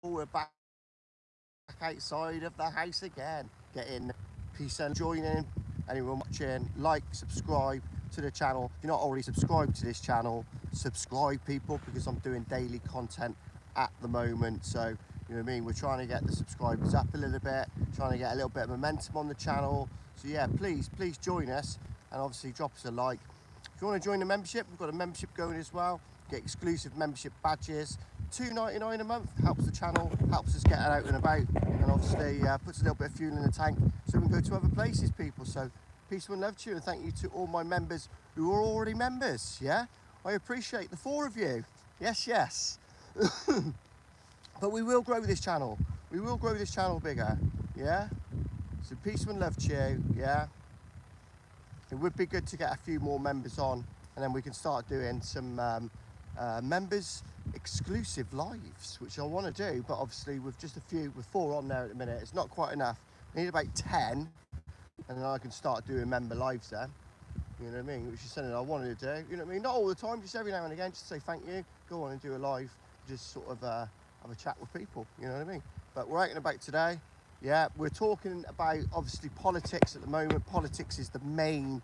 we're back outside of the house again. Get in, peace and join in. Anyone watching, like, subscribe to the channel. If you're not already subscribed to this channel, subscribe, people, because I'm doing daily content at the moment. So, you know what I mean, we're trying to get the subscribers up a little bit, trying to get a little bit of momentum on the channel. So yeah, please join us, and obviously drop us a like. If you want to join the membership, we've got a membership going as well. Get exclusive membership badges, $2.99 a month. Helps the channel, helps us get out and about, and obviously puts a little bit of fuel in the tank so we can go to other places, people. So peace and love to you, and thank you to all my members who are already members. Yeah, I appreciate the 4 of you. Yes. But we will grow this channel. We will grow this channel bigger. Yeah. So peace and love to you. Yeah. It would be good to get a few more members on, and then we can start doing some members exclusive lives, which I want to do. But obviously with just with 4 on there at the minute, it's not quite enough. I need about 10, and then I can start doing member lives then. You know what I mean? Which is something I wanted to do. You know what I mean? Not all the time, just every now and again, just say thank you, go on and do a live, just sort of have a chat with people. You know what I mean? But we're out and about today. Yeah, we're talking about obviously politics at the moment. Politics is the main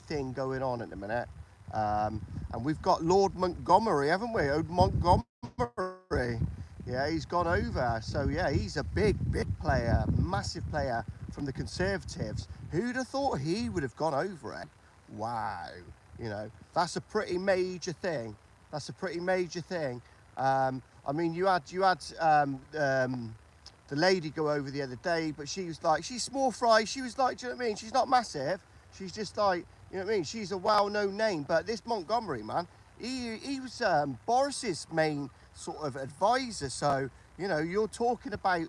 thing going on at the minute. And we've got Lord Montgomery, haven't we? Old Montgomery. Yeah, he's gone over. So yeah, he's a big player, massive player from the Conservatives. Who'd have thought he would have gone over it? Wow. You know, that's a pretty major thing. That's a pretty major thing. I mean, you had the lady go over the other day, but she was like, she's small fry. She was like, do you know what I mean? She's not massive. She's just like, you know what I mean? She's a well-known name. But this Montgomery, man, he was Boris's main sort of advisor. So, you know, you're talking about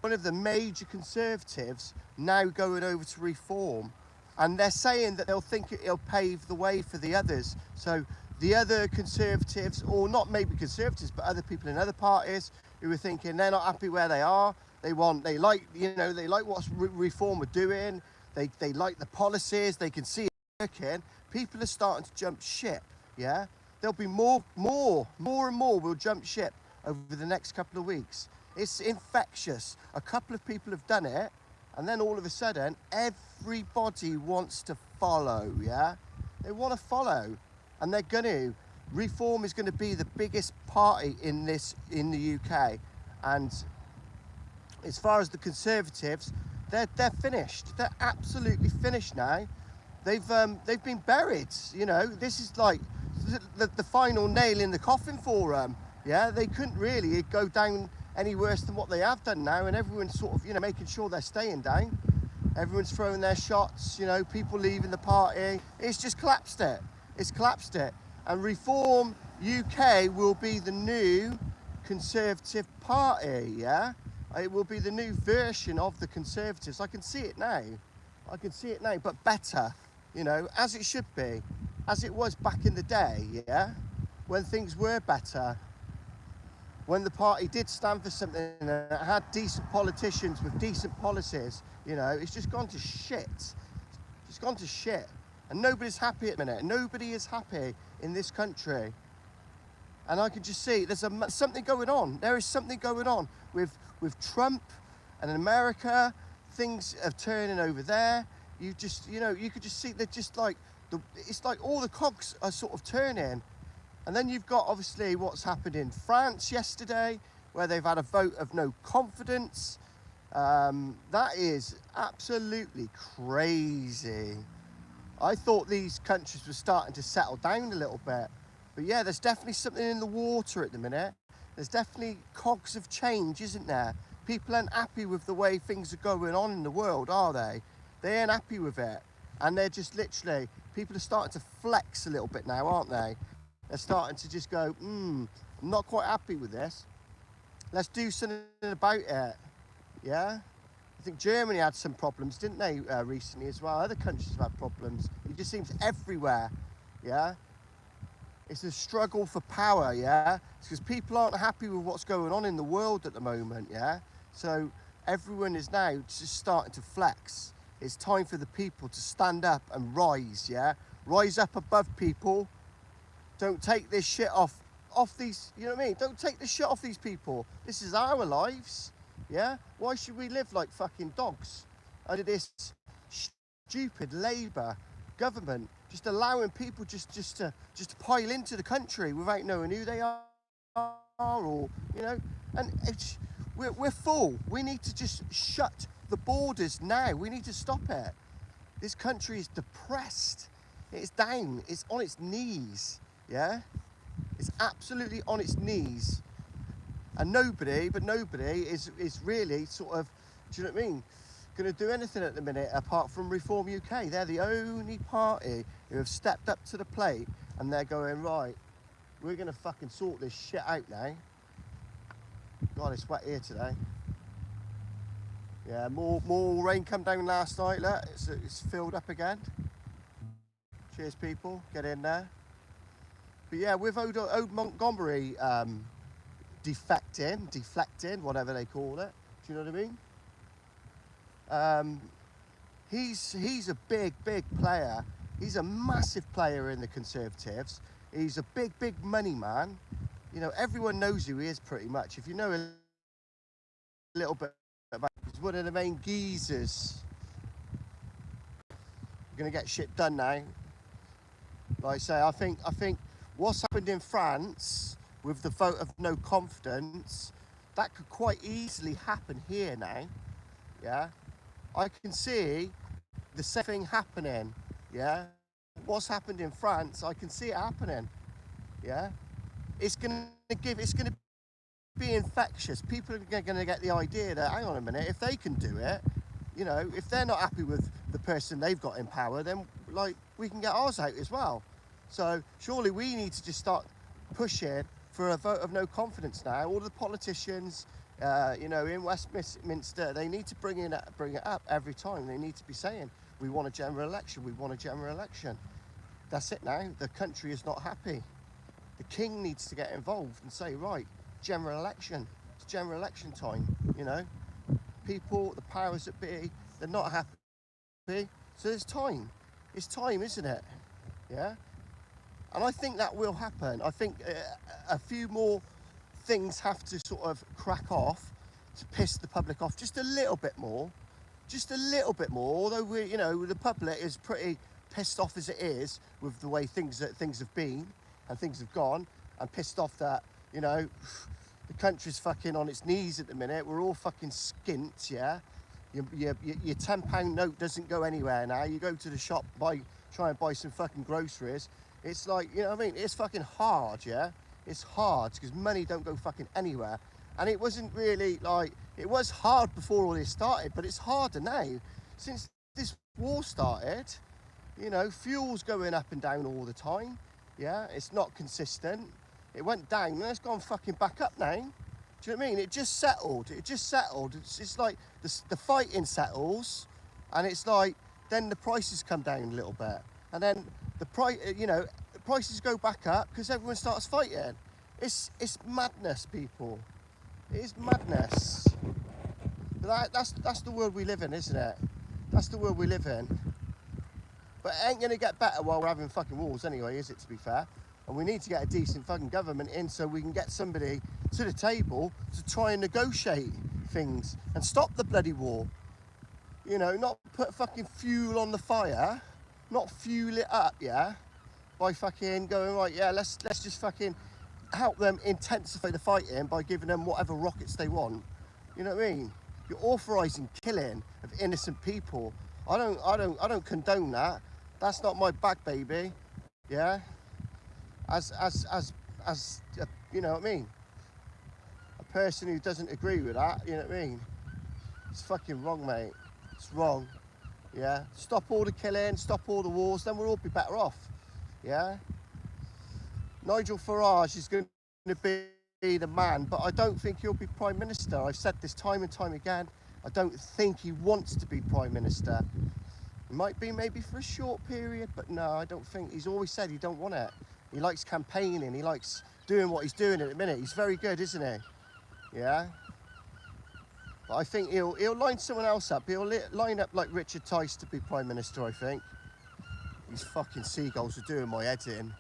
one of the major Conservatives now going over to Reform. And they're saying that they'll think it'll pave the way for the others. So the other Conservatives, or not maybe Conservatives, but other people in other parties who are thinking they're not happy where they are. They like what Reform are doing. They like the policies. They can see it working. People are starting to jump ship. Yeah, there'll be more and more will jump ship over the next couple of weeks. It's infectious. A couple of people have done it, and then all of a sudden, everybody wants to follow. Yeah, they want to follow, and they're going to. Reform is going to be the biggest party in the UK, and as far as the Conservatives, they're finished. They're absolutely finished now. They've been buried. You know, this is like the final nail in the coffin for them. Yeah, they couldn't really go down any worse than what they have done now, and everyone's sort of, you know, making sure they're staying down. Everyone's throwing their shots. You know, people leaving the party. It's just collapsed it. It's collapsed it. And Reform UK will be the new Conservative Party, yeah? It will be the new version of the Conservatives. I can see it now. I can see it now, but better, you know, as it should be, as it was back in the day, yeah? When things were better, when the party did stand for something and it had decent politicians with decent policies, you know, it's just gone to shit. It's gone to shit. And nobody's happy at the minute. Nobody is happy in this country. And I can just see there's something going on. There is something going on with Trump and in America. Things are turning over there. You could just see they're just like, it's like all the cogs are sort of turning. And then you've got obviously what's happened in France yesterday, where they've had a vote of no confidence. That is absolutely crazy. I thought these countries were starting to settle down a little bit. But yeah, there's definitely something in the water at the minute. There's definitely cogs of change, isn't there? People aren't happy with the way things are going on in the world, are they? They ain't happy with it. And they're just literally, people are starting to flex a little bit now, aren't they? They're starting to just go, I'm not quite happy with this. Let's do something about it. Yeah? I think Germany had some problems, didn't they, recently as well? Other countries have had problems. It just seems everywhere, yeah? It's a struggle for power, yeah? It's because people aren't happy with what's going on in the world at the moment, yeah? So everyone is now just starting to flex. It's time for the people to stand up and rise, yeah? Rise up above people. Don't take this shit off off these, you know what I mean? Don't take the shit off these people. This is our lives, yeah? Why should we live like fucking dogs under this stupid Labour government, just allowing people just to pile into the country without knowing who they are, or, you know? And we're full. We need to just shut the borders now. We need to stop it. This country is depressed. It's down. It's on its knees, yeah? It's absolutely on its knees. And nobody is really sort of, do you know what I mean, going to do anything at the minute apart from Reform UK. They're the only party who have stepped up to the plate, and they're going, right, we're going to fucking sort this shit out now. God, it's wet here today. Yeah, more rain come down last night. Look, it's filled up again. Cheers, people. Get in there. But yeah, with Old Montgomery deflecting, whatever they call it. Do you know what I mean? He's a big player. He's a massive player in the Conservatives. He's a big money man. You know, everyone knows who he is pretty much. If you know a little bit about, he's one of the main geezers. We're gonna get shit done now. Like I say, I think what's happened in France with the vote of no confidence, that could quite easily happen here now. Yeah, I can see the same thing happening. Yeah, what's happened in France, I can see it happening. Yeah, it's gonna be infectious. People are gonna get the idea that, hang on a minute, if they can do it, you know, if they're not happy with the person they've got in power, then like we can get ours out as well. So surely we need to just start pushing for a vote of no confidence now. All the politicians, you know, in Westminster, they need to bring it up every time. They need to be saying, we want a general election, we want a general election. That's it now. The country is not happy. The king needs to get involved and say, right, general election. It's general election time, you know. People, the powers that be, they're not happy. So there's time. It's time, isn't it? Yeah. And I think that will happen. I think a few more things have to sort of crack off to piss the public off just a little bit more. Just a little bit more. Although we, you know, the public is pretty pissed off as it is with the way things have been and things have gone, and pissed off that, you know, the country's fucking on its knees at the minute. We're all fucking skint, yeah. Your £10 note doesn't go anywhere now. You go to the shop, try and buy some fucking groceries. It's like, you know what I mean? It's fucking hard, yeah? It's hard because money don't go fucking anywhere. And it wasn't really like, it was hard before all this started, but it's harder now. Since this war started, you know, fuel's going up and down all the time, yeah? It's not consistent. It went down and it's gone fucking back up now. Do you know what I mean? It just settled. It's like the fighting settles, and it's like, then the prices come down a little bit. And then the prices go back up because everyone starts fighting. It's madness, people. It is madness. But that's the world we live in, isn't it? That's the world we live in. But it ain't gonna get better while we're having fucking wars anyway, is it, to be fair? And we need to get a decent fucking government in so we can get somebody to the table to try and negotiate things and stop the bloody war. You know, not put fucking fuel on the fire, not fuel it up, yeah, by fucking going, right, yeah, let's just fucking help them intensify the fighting by giving them whatever rockets they want. You know what I mean? You're authorising killing of innocent people. I don't condone that. That's not my bag, baby. Yeah. As you know what I mean? A person who doesn't agree with that, you know what I mean? It's fucking wrong, mate. It's wrong. Yeah. Stop all the killing, stop all the wars, then we'll all be better off. Yeah. Nigel Farage is going to be the man, but I don't think he'll be Prime Minister. I've said this time and time again. I don't think he wants to be Prime Minister. He might be maybe for a short period, but no, I don't think. He's always said he don't want it. He likes campaigning. He likes doing what he's doing at the minute. He's very good, isn't he? Yeah. But I think he'll line someone else up. He'll line up like Richard Tice to be Prime Minister, I think. These fucking seagulls are doing my head in.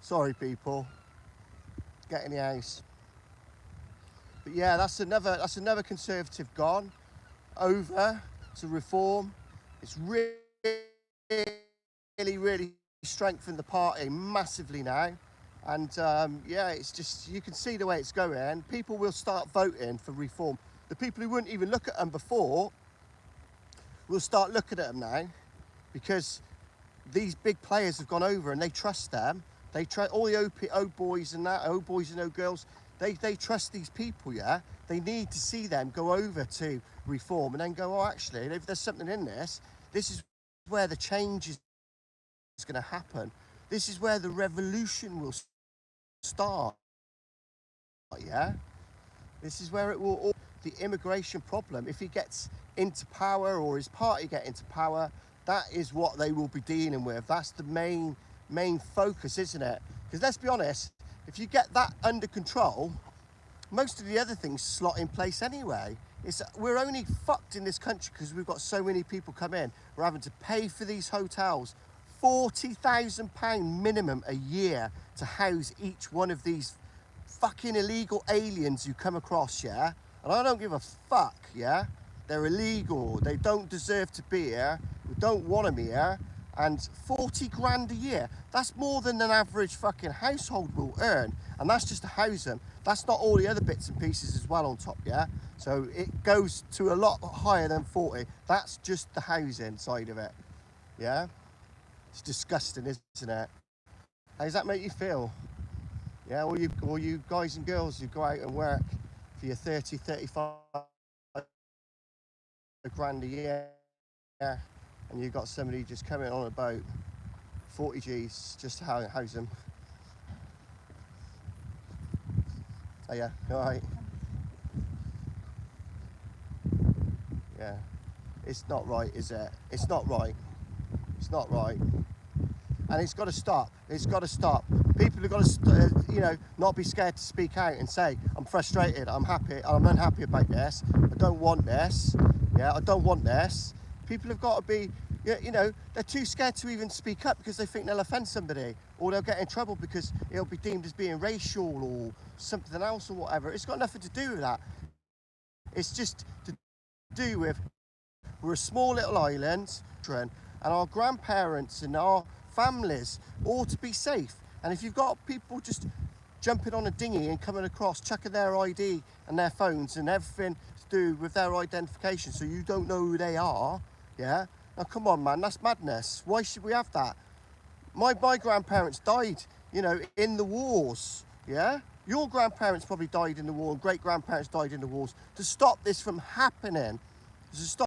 Sorry, people. Get in the house. But yeah, that's another Conservative gone over to Reform. It's really, really strengthened the party massively now. And yeah, it's just, you can see the way it's going. People will start voting for Reform. The people who wouldn't even look at them before will start looking at them now, because these big players have gone over and they trust them. They trust all the old boys and that, old boys and old girls. They trust these people, yeah? They need to see them go over to Reform and then go, oh, actually, if there's something in this is where the change is going to happen. This is where the revolution will start, yeah? This is where it will all, the immigration problem, if he gets into power or his party get into power, that is what they will be dealing with. That's the main focus, isn't it? Because let's be honest, if you get that under control, most of the other things slot in place anyway. We're only fucked in this country because we've got so many people come in. We're having to pay for these hotels £40,000 minimum a year to house each one of these fucking illegal aliens you come across, yeah? And I don't give a fuck, yeah? They're illegal, they don't deserve to be here, we don't want them here, and 40 grand a year, that's more than an average fucking household will earn, and that's just to house them. That's not all the other bits and pieces as well on top, yeah? So it goes to a lot higher than 40. That's just the housing side of it, yeah? It's disgusting, isn't it? How does that make you feel? Yeah, all you guys and girls who go out and work for your 30, 35 grand a year, yeah, and you've got somebody just coming on about 40 G's just to house them. Oh yeah, all right. Yeah, it's not right, is it? It's not right. It's not right. And it's got to stop. It's got to stop. People have got to, you know, not be scared to speak out and say, I'm frustrated, I'm unhappy about this, I don't want this, yeah, I don't want this. People have got to be, you know, they're too scared to even speak up because they think they'll offend somebody, or they'll get in trouble because it'll be deemed as being racial or something else or whatever. It's got nothing to do with that. It's just to do with, we're a small little island, and our grandparents and our families ought to be safe. And if you've got people just jumping on a dinghy and coming across, chucking their ID and their phones and everything to do with their identification so you don't know who they are, yeah? Now come on, man, that's madness. Why should we have that? My grandparents died, you know, in the wars, yeah? Your grandparents probably died in the war, and great-grandparents died in the wars. To stop this from happening, to stop